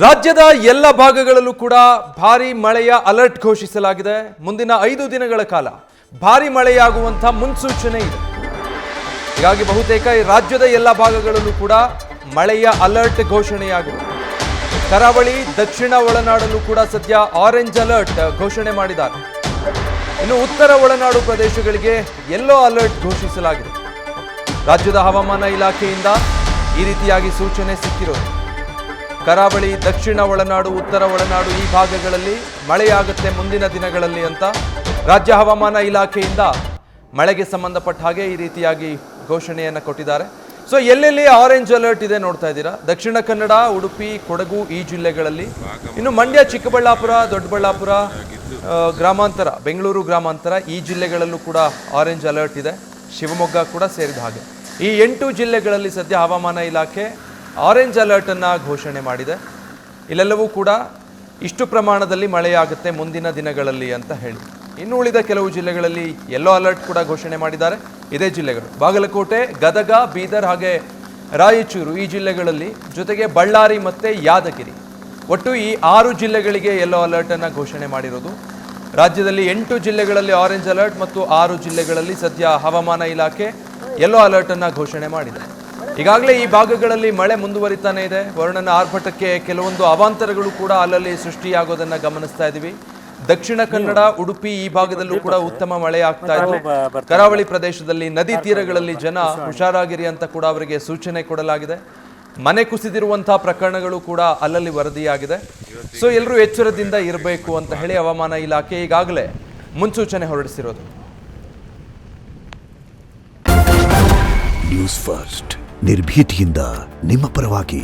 ರಾಜ್ಯದ ಎಲ್ಲ ಭಾಗಗಳಲ್ಲೂ ಕೂಡ ಭಾರಿ ಮಳೆಯ ಅಲರ್ಟ್ ಘೋಷಿಸಲಾಗಿದೆ. ಮುಂದಿನ 5 ದಿನಗಳ ಕಾಲ ಭಾರಿ ಮಳೆಯಾಗುವಂತ ಮುನ್ಸೂಚನೆ ಇದೆ. ಹೀಗಾಗಿ ಬಹುತೇಕ ರಾಜ್ಯದ ಎಲ್ಲ ಭಾಗಗಳಲ್ಲೂ ಕೂಡ ಮಳೆಯ ಅಲರ್ಟ್ ಘೋಷಣೆಯಾಗಿದೆ. ಕರಾವಳಿ ದಕ್ಷಿಣ ಒಳನಾಡಲ್ಲೂ ಕೂಡ ಸದ್ಯ ಆರೆಂಜ್ ಅಲರ್ಟ್ ಘೋಷಣೆ ಮಾಡಿದ್ದಾರೆ. ಇನ್ನು ಉತ್ತರ ಒಳನಾಡು ಪ್ರದೇಶಗಳಿಗೆ ಯೆಲ್ಲೋ ಅಲರ್ಟ್ ಘೋಷಿಸಲಾಗಿದೆ. ರಾಜ್ಯದ ಹವಾಮಾನ ಇಲಾಖೆಯಿಂದ ಈ ರೀತಿಯಾಗಿ ಸೂಚನೆ ಸಿಕ್ಕಿರೋದು. ಕರಾವಳಿ ದಕ್ಷಿಣ ಒಳನಾಡು ಉತ್ತರ ಒಳನಾಡು ಈ ಭಾಗಗಳಲ್ಲಿ ಮಳೆಯಾಗುತ್ತೆ ಮುಂದಿನ ದಿನಗಳಲ್ಲಿ ಅಂತ ರಾಜ್ಯ ಹವಾಮಾನ ಇಲಾಖೆಯಿಂದ ಮಳೆಗೆ ಸಂಬಂಧಪಟ್ಟ ಹಾಗೆ ಈ ರೀತಿಯಾಗಿ ಘೋಷಣೆಯನ್ನು ಕೊಟ್ಟಿದ್ದಾರೆ. ಸೊ ಎಲ್ಲೆಲ್ಲಿ ಆರೆಂಜ್ ಅಲರ್ಟ್ ಇದೆ ನೋಡ್ತಾ ಇದ್ದೀರಾ. ದಕ್ಷಿಣ ಕನ್ನಡ, ಉಡುಪಿ, ಕೊಡಗು ಈ ಜಿಲ್ಲೆಗಳಲ್ಲಿ, ಇನ್ನು ಮಂಡ್ಯ, ಚಿಕ್ಕಬಳ್ಳಾಪುರ, ದೊಡ್ಡಬಳ್ಳಾಪುರ, ಗ್ರಾಮಾಂತರ, ಬೆಂಗಳೂರು ಗ್ರಾಮಾಂತರ ಈ ಜಿಲ್ಲೆಗಳಲ್ಲೂ ಕೂಡ ಆರೆಂಜ್ ಅಲರ್ಟ್ ಇದೆ. ಶಿವಮೊಗ್ಗ ಕೂಡ ಸೇರಿದ ಹಾಗೆ ಈ 8 ಜಿಲ್ಲೆಗಳಲ್ಲಿ ಸದ್ಯ ಹವಾಮಾನ ಇಲಾಖೆ ಆರೆಂಜ್ ಅಲರ್ಟ್ ಅನ್ನು ಘೋಷಣೆ ಮಾಡಿದೆ. ಇಲ್ಲೆಲ್ಲವೂ ಕೂಡ ಇಷ್ಟು ಪ್ರಮಾಣದಲ್ಲಿ ಮಳೆಯಾಗುತ್ತೆ ಮುಂದಿನ ದಿನಗಳಲ್ಲಿ ಅಂತ ಹೇಳಿ. ಇನ್ನು ಉಳಿದ ಕೆಲವು ಜಿಲ್ಲೆಗಳಲ್ಲಿ ಯೆಲ್ಲೋ ಅಲರ್ಟ್ ಕೂಡ ಘೋಷಣೆ ಮಾಡಿದ್ದಾರೆ. ಇದೇ ಜಿಲ್ಲೆಗಳು ಬಾಗಲಕೋಟೆ, ಗದಗ, ಬೀದರ್ ಹಾಗೆ ರಾಯಚೂರು ಈ ಜಿಲ್ಲೆಗಳಲ್ಲಿ, ಜೊತೆಗೆ ಬಳ್ಳಾರಿ ಮತ್ತು ಯಾದಗಿರಿ, ಒಟ್ಟು ಈ 6 ಜಿಲ್ಲೆಗಳಿಗೆ ಯೆಲ್ಲೋ ಅಲರ್ಟ್ ಅನ್ನು ಘೋಷಣೆ ಮಾಡಿರೋದು. ರಾಜ್ಯದಲ್ಲಿ 8 ಜಿಲ್ಲೆಗಳಲ್ಲಿ ಆರೆಂಜ್ ಅಲರ್ಟ್ ಮತ್ತು 6 ಜಿಲ್ಲೆಗಳಲ್ಲಿ ಸದ್ಯ ಹವಾಮಾನ ಇಲಾಖೆ ಯೆಲ್ಲೋ ಅಲರ್ಟ್ ಅನ್ನು ಘೋಷಣೆ ಮಾಡಿದೆ. ಈಗಾಗಲೇ ಈ ಭಾಗಗಳಲ್ಲಿ ಮಳೆ ಮುಂದುವರಿತಾನೆ ಇದೆ. ವರುಣನ ಆರ್ಭಟಕ್ಕೆ ಕೆಲವೊಂದು ಅವಾಂತರಗಳು ಕೂಡ ಅಲ್ಲಲ್ಲಿ ಸೃಷ್ಟಿಯಾಗೋದನ್ನ ಗಮನಿಸ್ತಾ ಇದ್ದೀವಿ. ದಕ್ಷಿಣ ಕನ್ನಡ, ಉಡುಪಿ ಈ ಭಾಗದಲ್ಲೂ ಕೂಡ ಉತ್ತಮ ಮಳೆ ಆಗ್ತಾ ಇದೆ. ಕರಾವಳಿ ಪ್ರದೇಶದಲ್ಲಿ ನದಿ ತೀರಗಳಲ್ಲಿ ಜನ ಹುಷಾರಾಗಿರಿ ಅಂತ ಕೂಡ ಅವರಿಗೆ ಸೂಚನೆ ಕೊಡಲಾಗಿದೆ. ಮನೆ ಕುಸಿದಿರುವಂತಹ ಪ್ರಕರಣಗಳು ಕೂಡ ಅಲ್ಲಲ್ಲಿ ವರದಿಯಾಗಿದೆ. ಸೊ ಎಲ್ಲರೂ ಎಚ್ಚರದಿಂದ ಇರಬೇಕು ಅಂತ ಹೇಳಿ ಹವಾಮಾನ ಇಲಾಖೆ ಈಗಾಗಲೇ ಮುನ್ಸೂಚನೆ ಹೊರಡಿಸಿರೋದು. ನ್ಯೂಸ್ ಫಸ್ಟ್ ನಿರ್ಭೀತಿಯಿಂದ ನಿಮ್ಮ ಪರವಾಗಿ.